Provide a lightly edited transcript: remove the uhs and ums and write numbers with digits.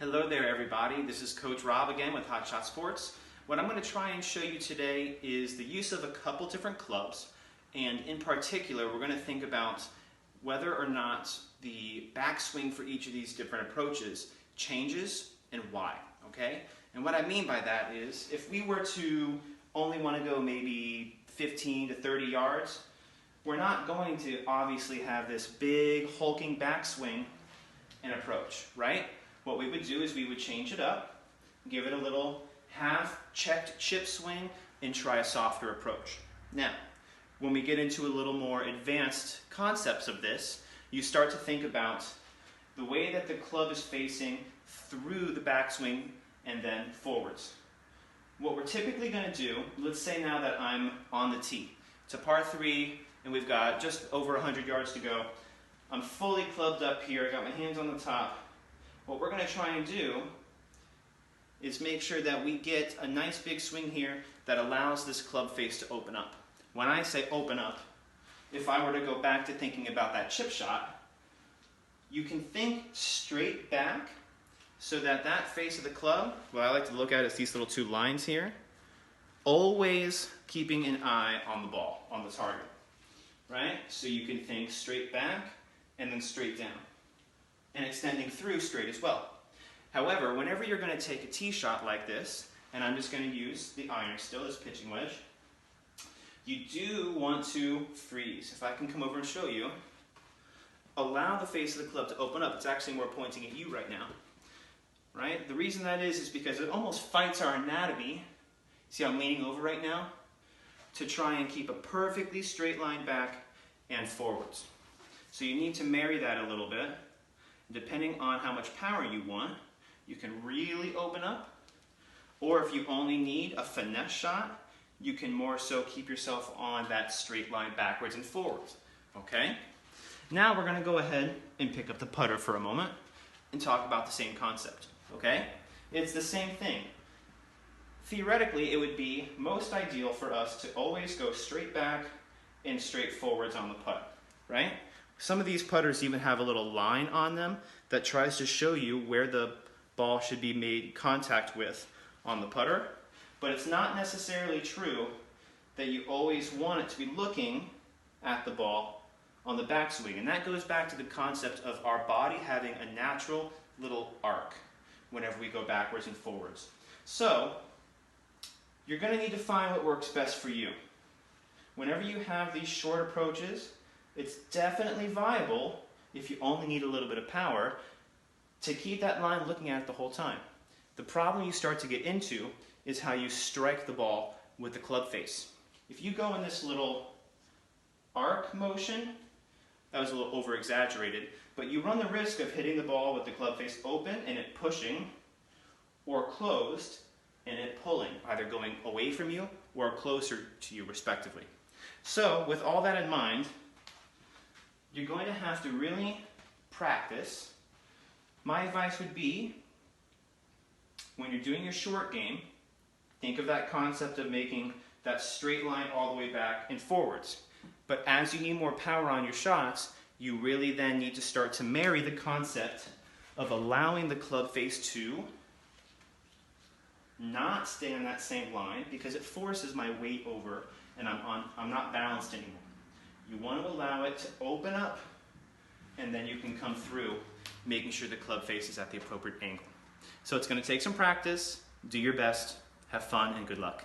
Hello there everybody, this is Coach Rob again with Hot Shot Sports. What I'm going to try and show you today is the use of a couple different clubs, and in particular we're going to think about whether or not the backswing for each of these different approaches changes and why, okay? And what I mean by that is if we were to only want to go maybe 15 to 30 yards, we're not going to obviously have this big hulking backswing and approach, right? What we would do is we would change it up, give it a little half-checked chip swing, and try a softer approach. Now, when we get into a little more advanced concepts of this, you start to think about the way that the club is facing through the backswing and then forwards. What we're typically going to do, let's say now that I'm on the tee. It's a par 3 and we've got just over 100 yards to go. I'm fully clubbed up here, I got my hands on the top. What we're going to try and do is make sure that we get a nice big swing here that allows this club face to open up. When I say open up, if I were to go back to thinking about that chip shot, you can think straight back so that that face of the club, what I like to look at is these little two lines here, always keeping an eye on the ball, on the target, right? So you can think straight back and then straight down, and extending through straight as well. However, whenever you're going to take a tee shot like this, and I'm just going to use the iron still as pitching wedge, you do want to freeze. If I can come over and show you, allow the face of the club to open up. It's actually more pointing at you right now, right? The reason that is because it almost fights our anatomy. See how I'm leaning over right now? To try and keep a perfectly straight line back and forwards. So you need to marry that a little bit. Depending on how much power you want, you can really open up, or if you only need a finesse shot, you can more so keep yourself on that straight line backwards and forwards, okay? Now we're gonna go ahead and pick up the putter for a moment and talk about the same concept, okay? It's the same thing. Theoretically, it would be most ideal for us to always go straight back and straight forwards on the putt, right? Some of these putters even have a little line on them that tries to show you where the ball should be made contact with on the putter, but it's not necessarily true that you always want it to be looking at the ball on the backswing. And that goes back to the concept of our body having a natural little arc whenever we go backwards and forwards. So, you're going to need to find what works best for you. Whenever you have these short approaches, it's definitely viable, if you only need a little bit of power, to keep that line looking at it the whole time. The problem you start to get into is how you strike the ball with the club face. If you go in this little arc motion, that was a little over-exaggerated, but you run the risk of hitting the ball with the club face open and it pushing, or closed and it pulling, either going away from you or closer to you respectively. So, with all that in mind, you're going to have to really practice. My advice would be, when you're doing your short game, think of that concept of making that straight line all the way back and forwards. But as you need more power on your shots, you really then need to start to marry the concept of allowing the club face to not stay on that same line, because it forces my weight over and I'm not balanced anymore. You want to allow it to open up, and then you can come through, making sure the club face is at the appropriate angle. So it's going to take some practice, do your best, have fun, and good luck.